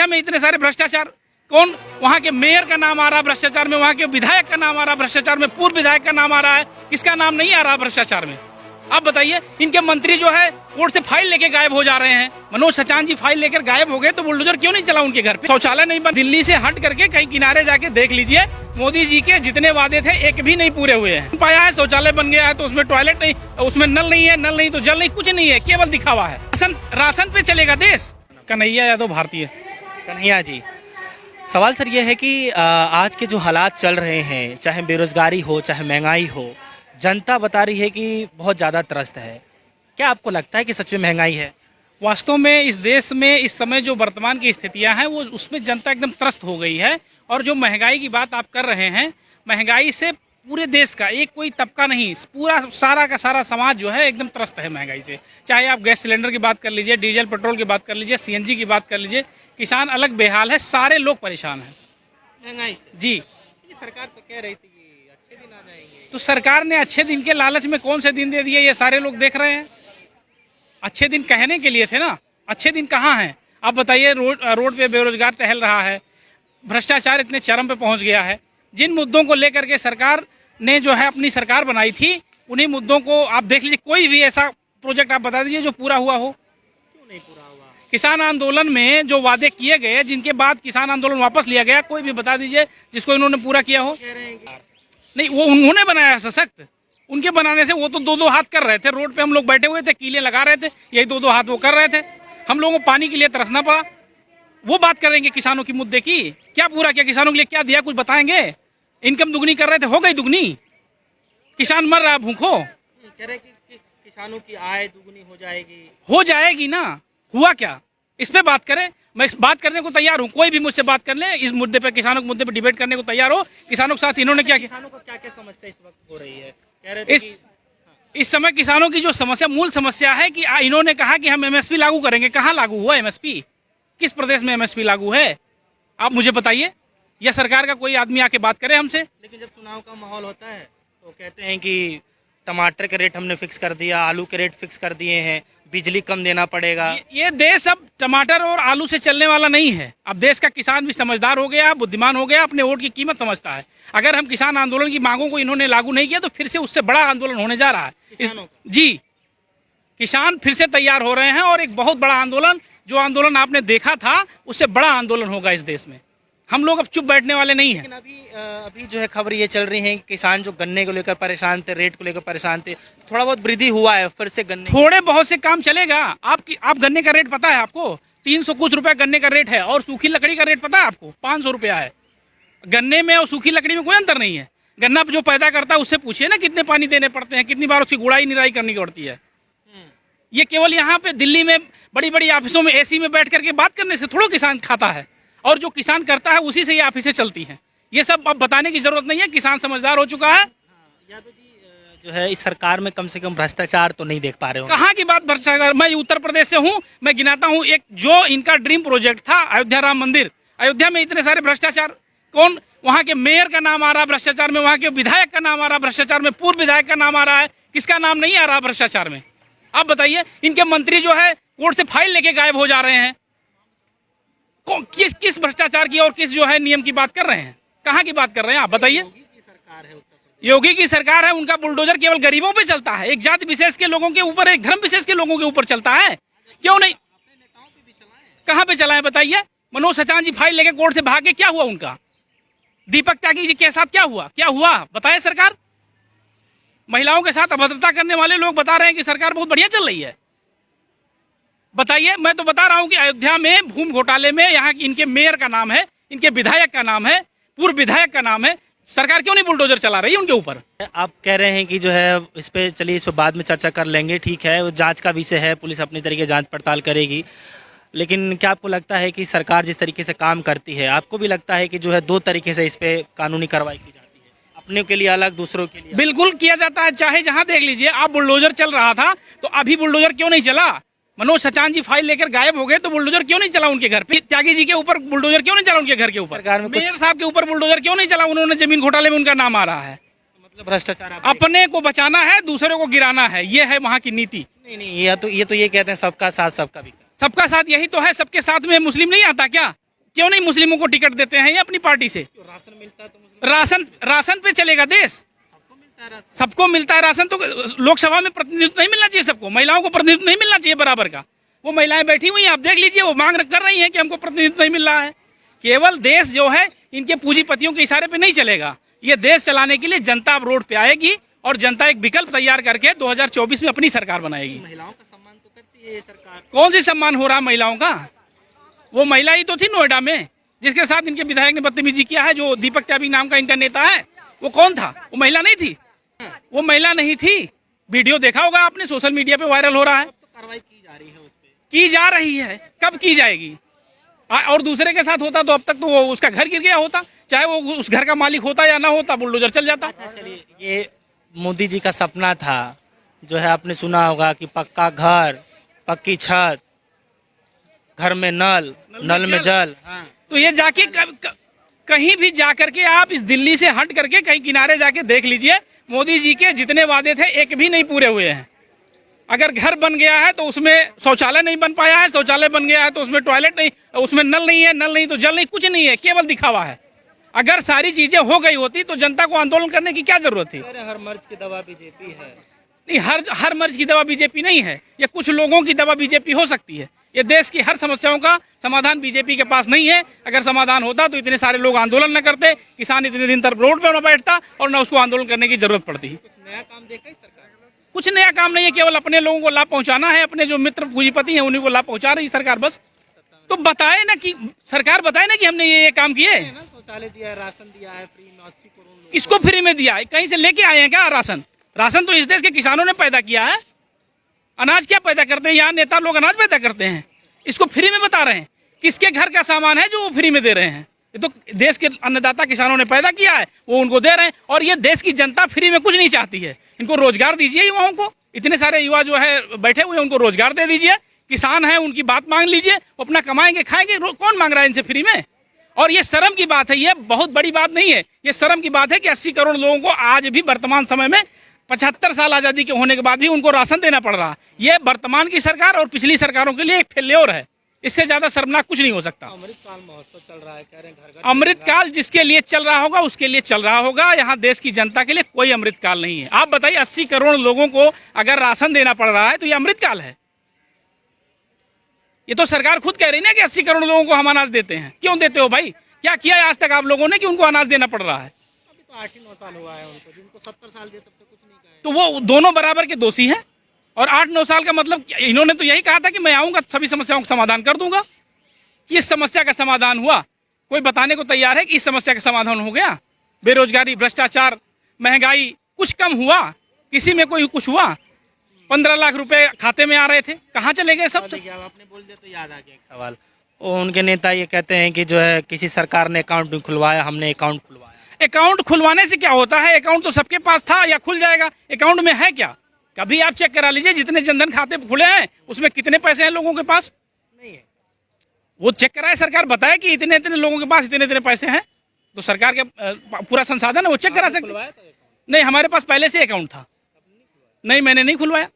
अयोध्या में इतने सारे भ्रष्टाचार, कौन वहाँ के मेयर का नाम आ रहा है भ्रष्टाचार में, वहाँ के विधायक का नाम आ रहा है भ्रष्टाचार में, पूर्व विधायक का नाम आ रहा है, किसका नाम नहीं आ रहा भ्रष्टाचार में? आप बताइए। इनके मंत्री जो है कोर्ट से फाइल लेके गायब हो जा रहे हैं। मनोज सचान जी फाइल लेकर गायब हो गए तो बुलडोजर क्यों नहीं चला उनके घर पे? शौचालय नहीं बन, दिल्ली से हट करके कहीं किनारे जाके देख लीजिए, मोदी जी के जितने वादे थे एक भी नहीं पूरे हुए हैं। पाया है शौचालय बन गया है तो उसमें टॉयलेट नहीं, उसमें नल नहीं है, नल नहीं तो जल नहीं, कुछ नहीं है, केवल दिखावा है। राशन पे चलेगा देश। कन्हैया यादव भारतीय। कन्हैया जी, सवाल सर ये है कि आज के जो हालात चल रहे हैं, चाहे बेरोजगारी हो चाहे महंगाई हो, जनता बता रही है कि बहुत ज़्यादा त्रस्त है। क्या आपको लगता है कि सच में महंगाई है? वास्तव में इस देश में इस समय जो वर्तमान की स्थितियां हैं वो उसमें जनता एकदम त्रस्त हो गई है। और जो महंगाई की बात आप कर रहे हैं, महंगाई से पूरे देश का एक कोई तबका नहीं, पूरा सारा का सारा समाज जो है एकदम त्रस्त है महंगाई से। चाहे आप गैस सिलेंडर की बात कर लीजिए, डीजल पेट्रोल की बात कर लीजिए, सीएनजी की बात कर लीजिए, किसान अलग बेहाल है, सारे लोग परेशान हैं महंगाई से जी। सरकार तो कह रही थी कि अच्छे दिन आ जाएंगे। तो सरकार ने अच्छे दिन के लालच में कौन से दिन दे दिए, ये सारे लोग देख रहे हैं। अच्छे दिन कहने के लिए थे ना, अच्छे दिन कहाँ हैं? आप बताइए। रोड पे बेरोजगार टहल रहा है, भ्रष्टाचार इतने चरम पे पहुंच गया है। जिन मुद्दों को लेकर के सरकार ने जो है अपनी सरकार बनाई थी, उन्हीं मुद्दों को आप देख लीजिए। कोई भी ऐसा प्रोजेक्ट आप बता दीजिए जो पूरा हुआ हो। क्यों नहीं पूरा हुआ? किसान आंदोलन में जो वादे किए गए, जिनके बाद किसान आंदोलन वापस लिया गया, कोई भी बता दीजिए जिसको इन्होंने पूरा किया हो। कह रहे हैं कि नहीं, वो उन्होंने बनाया सशक्त। उनके बनाने से वो तो दो दो हाथ कर रहे थे। रोड पे हम लोग बैठे हुए थे, कीले लगा रहे थे, यही दो दो हाथ वो कर रहे थे। हम लोगों को पानी के लिए तरसना पड़ा। वो बात करेंगे किसानों की मुद्दे की, क्या पूरा किया किसानों के लिए, क्या दिया, कुछ बताएंगे? इनकम दुगनी कर रहे थे, हो गई दुगनी। किसान मर रहा है भूखों। कह रहे हैं कि किसानों की आय दुगनी हो जाएगी ना। हुआ क्या? इस पे बात करें। मैं बात करने को तैयार हूँ, कोई भी मुझसे बात कर ले इस मुद्दे पे, किसानों के मुद्दे पे डिबेट करने को तैयार हो। किसानों के साथ इन्होंने क्या किया? किसानों को क्या क्या समस्या इस वक्त हो रही है? कह रहे थे इस समय किसानों की जो समस्या, मूल समस्या है कि इन्होंने कहा कि हम एमएसपी लागू करेंगे। कहाँ लागू हुआ एमएसपी? किस प्रदेश में एमएसपी लागू है? आप मुझे बताइए, या सरकार का कोई आदमी आके बात करे हमसे। लेकिन जब चुनाव का माहौल होता है तो कहते हैं कि टमाटर के रेट हमने फिक्स कर दिया, आलू के रेट फिक्स कर दिए हैं, बिजली कम देना पड़ेगा। ये देश अब टमाटर और आलू से चलने वाला नहीं है। अब देश का किसान भी समझदार हो गया, बुद्धिमान हो गया, अपने वोट की कीमत समझता है। अगर हम किसान आंदोलन की मांगों को इन्होंने लागू नहीं किया तो फिर से उससे बड़ा आंदोलन होने जा रहा है। जी, किसान फिर से तैयार हो रहे हैं और एक बहुत बड़ा आंदोलन, जो आंदोलन आपने देखा था उससे बड़ा आंदोलन होगा इस देश में। हम लोग अब चुप बैठने वाले नहीं हैं। लेकिन अभी जो है खबर ये चल रही है कि किसान जो गन्ने को लेकर परेशान थे, रेट को लेकर परेशान थे, थोड़ा बहुत वृद्धि हुआ है फिर से गन्ने। थोड़े बहुत से काम चलेगा। आप गन्ने का रेट पता है आपको? 300 कुछ रुपया गन्ने का रेट है। और सूखी लकड़ी का रेट पता है आपको? 500 रुपया है। गन्ने में और सूखी लकड़ी में कोई अंतर नहीं है। गन्ना जो पैदा करता है उससे पूछिए ना कितने पानी देने पड़ते हैं, कितनी बार उसकी गुड़ाई निराई करनी पड़ती है। ये केवल यहाँ पे दिल्ली में बड़ी बड़ी ऑफिसों में एसी में बैठ करके बात करने से थोड़ा किसान खाता है, और जो किसान करता है उसी से ये ऑफिसें चलती हैं। ये सब अब बताने की जरूरत नहीं है, किसान समझदार हो चुका है। यादव जी जो है इस सरकार में कम से कम भ्रष्टाचार तो नहीं देख पा रहे हो? कहाँ की बात भ्रष्टाचार? मैं उत्तर प्रदेश से हूँ, मैं गिनाता हूँ एक जो इनका ड्रीम प्रोजेक्ट था, अयोध्या राम मंदिर। अयोध्या में इतने सारे भ्रष्टाचार, कौन वहाँ के मेयर का नाम आ रहा है भ्रष्टाचार में, वहाँ के विधायक का नाम आ रहा है भ्रष्टाचार में, पूर्व विधायक का नाम आ रहा है, किसका नाम नहीं आ रहा भ्रष्टाचार में? आप बताइए। इनके मंत्री जो है कोर्ट से फाइल लेके गायब हो जा रहे हैं। किस भ्रष्टाचार की और किस जो है नियम की बात कर रहे हैं? कहाँ की बात कर रहे हैं आप बताइए? योगी की सरकार है, उनका बुलडोजर केवल गरीबों पे चलता है, एक जाति विशेष के लोगों के ऊपर, एक धर्म विशेष के लोगों के ऊपर चलता है। क्यों नहीं? कहाँ पे चलाएं बताइए? मनोज सचान जी फाइल लेके कोर्ट से भागे, क्या हुआ उनका? दीपक त्यागी जी के साथ क्या हुआ बताए सरकार? महिलाओं के साथ अभद्रता करने वाले लोग बता रहे हैं कि सरकार बहुत बढ़िया चल रही है। बताइए। मैं तो बता रहा हूं कि अयोध्या में भूमि घोटाले में यहाँ इनके मेयर का नाम है, इनके विधायक का नाम है, पूर्व विधायक का नाम है। सरकार क्यों नहीं बुलडोजर चला रही है उनके ऊपर? आप कह रहे हैं कि जो है इस पे चलिए, इस पे बाद में चर्चा कर लेंगे, ठीक है, वो जांच का विषय है, पुलिस अपनी तरीके जांच पड़ताल करेगी। लेकिन क्या आपको लगता है कि सरकार जिस तरीके से काम करती है, आपको भी लगता है कि जो है दो तरीके से इस पे कानूनी कार्रवाई की जाती है, अपने के लिए अलग, दूसरों के लिए? बिल्कुल किया जाता है। चाहे जहां देख लीजिए आप, बुलडोजर चल रहा था तो अभी बुलडोजर क्यों नहीं चला? मनोज सचान जी फाइल लेकर गायब हो गए तो बुलडोजर क्यों नहीं चला उनके घर पे? त्यागी जी के ऊपर बुलडोजर क्यों नहीं चला उनके घर के ऊपर? सरकार में मेयर साहब के ऊपर बुलडोजर क्यों नहीं चला? उन्होंने जमीन घोटाले में उनका नाम आ रहा है। मतलब भ्रष्टाचार अपने को बचाना है, दूसरे को गिराना है, ये है वहाँ की नीति। नहीं, ये तो ये कहते हैं सबका साथ सबका विकास। सबका साथ यही तो है। सबके साथ में मुस्लिम नहीं आता क्या? क्यों नहीं मुस्लिमों को टिकट देते हैं ये अपनी पार्टी से? राशन मिलता है तो राशन पे चलेगा देश? सबको मिलता है राशन, तो लोकसभा में प्रतिनिधित्व नहीं मिलना चाहिए सबको? महिलाओं को प्रतिनिधित्व नहीं मिलना चाहिए बराबर का? वो महिलाएं बैठी हुई हैं, आप देख लीजिए, वो मांग कर रही हैं कि हमको प्रतिनिधित्व नहीं मिल रहा है। केवल देश जो है इनके पूंजीपतियों के इशारे पे नहीं चलेगा। ये देश चलाने के लिए जनता अब रोड पे आएगी और जनता एक विकल्प तैयार करके 2024 में अपनी सरकार बनाएगी। महिलाओं का सम्मान तो करती है ये सरकार। कौन सी सम्मान हो रहा है महिलाओं का? वो महिला ही तो थी नोएडा में जिसके साथ इनके विधायक ने बदतमीजी किया है, जो दीपक त्यागी नाम का इनका नेता है। वो कौन था? वो महिला नहीं थी। वो महिला नहीं थी। वीडियो देखा होगा आपने, सोशल मीडिया पे वायरल हो रहा है। तो कार्रवाई की जा रही है उस पे। की जा रही है, कब की जाएगी? और दूसरे के साथ होता तो अब तक तो वो उसका घर गिर गया होता, चाहे वो उस घर का मालिक होता या ना होता, बुलडोजर चल जाता। चलिए, ये मोदी जी का सपना था जो है, आपने सुना होगा कि पक्का घर, पक्की छत, घर में नल में जल। हाँ। तो ये जाके कहीं भी जाकर के आप इस दिल्ली से हट करके कहीं किनारे जाके देख लीजिए, मोदी जी के जितने वादे थे एक भी नहीं पूरे हुए हैं। अगर घर बन गया है तो उसमें शौचालय नहीं बन पाया है, शौचालय बन गया है तो उसमें टॉयलेट नहीं, उसमें नल नहीं है, नल नहीं तो जल नहीं, कुछ नहीं है, केवल दिखावा है। अगर सारी चीजें हो गई होती तो जनता को आंदोलन करने की क्या जरूरत थी? हर मर्ज की दवा बीजेपी है। नहीं, हर मर्ज की दवा बीजेपी नहीं है। ये कुछ लोगों की दवा बीजेपी हो सकती है। ये देश की हर समस्याओं का समाधान बीजेपी के पास नहीं है। अगर समाधान होता तो इतने सारे लोग आंदोलन न करते, किसान इतने दिन तक रोड पे न बैठता और न उसको आंदोलन करने की जरूरत पड़ती। कुछ नया काम देखा है सरकार? कुछ नया काम नहीं है, केवल अपने लोगों को लाभ पहुंचाना है। अपने जो मित्र पूंजीपति हैं उन्हीं को लाभ पहुंचा रही सरकार बस। तो बताए ना कि सरकार बताए ना कि हमने ये काम किए। शौचालय दिया है, राशन दिया है फ्री में 80 करोड़ लोगों को। किसको फ्री में दिया है? कहीं से लेके आए हैं क्या राशन? राशन तो इस देश के किसानों ने पैदा किया है। अनाज क्या पैदा करते हैं? यहाँ नेता लोग अनाज पैदा करते हैं, इसको फ्री में बता रहे हैं। किसके घर का सामान है जो वो फ्री में दे रहे हैं? ये तो देश के अन्नदाता किसानों ने पैदा किया है, वो उनको दे रहे हैं। और ये देश की जनता फ्री में कुछ नहीं चाहती है। इनको रोजगार दीजिए युवाओं को। इतने सारे युवा जो है बैठे हुए हैं, उनको रोजगार दे दीजिए। किसान है, उनकी बात मांग लीजिए, वो अपना कमाएंगे खाएंगे। कौन मांग रहा है इनसे फ्री में? और ये शर्म की बात है, ये बहुत बड़ी बात नहीं है। ये शर्म की बात है कि 80 करोड़ लोगों को आज भी वर्तमान समय में 75 साल आजादी के होने के बाद भी उनको राशन देना पड़ रहा है। ये वर्तमान की सरकार और पिछली सरकारों के लिए एक फेल्योर है। इससे ज्यादा शर्मनाक कुछ नहीं हो सकता। अमृतकाल महोत्सव चल रहा है, कह रहे हैं घर घर। अमृतकाल जिसके लिए चल रहा होगा उसके लिए चल रहा होगा। यहाँ देश की जनता के लिए कोई अमृतकाल नहीं है। आप बताइए, 80 करोड़ लोगों को अगर राशन देना पड़ रहा है तो ये अमृतकाल है? ये तो सरकार खुद कह रही है कि 80 करोड़ लोगों को हम अनाज देते हैं। क्यों देते हो भाई? क्या किया है आज तक आप लोगों ने कि उनको अनाज देना पड़ रहा है? अभी तो 8-9 साल हुआ है उनको, जिनको 70 साल दिए तब तक कुछ नहीं कहा है। तो वो दोनों बराबर के दोषी हैं। और 8-9 साल का मतलब इन्होंने तो यही कहा था कि मैं आऊंगा सभी समस्याओं का समाधान कर दूंगा। कि इस समस्या का समाधान हुआ? कोई बताने को तैयार है कि इस समस्या का समाधान हो गया? बेरोजगारी, भ्रष्टाचार, महंगाई, कुछ कम हुआ? किसी में कोई कुछ हुआ? 15 लाख रुपए खाते में आ रहे थे, कहाँ चले गए सब? आपने बोल दिया तो याद आ गया एक सवाल। उनके नेता ये कहते हैं कि जो है किसी सरकार ने अकाउंट नहीं खुलवाया, हमने अकाउंट खुलवाया। अकाउंट खुलवाने से क्या होता है? अकाउंट तो सबके पास था या खुल जाएगा? अकाउंट में है क्या? कभी आप चेक करा लीजिए, जितने जनधन खाते खुले हैं उसमें कितने पैसे हैं लोगों के पास? नहीं है। वो चेक कराए, सरकार बताए कि इतने इतने लोगों के पास इतने इतने पैसे हैं, तो सरकार के पूरा संसाधन है, वो चेक करा सकते। नहीं, हमारे पास पहले से अकाउंट था। नहीं, मैंने नहीं खुलवाया।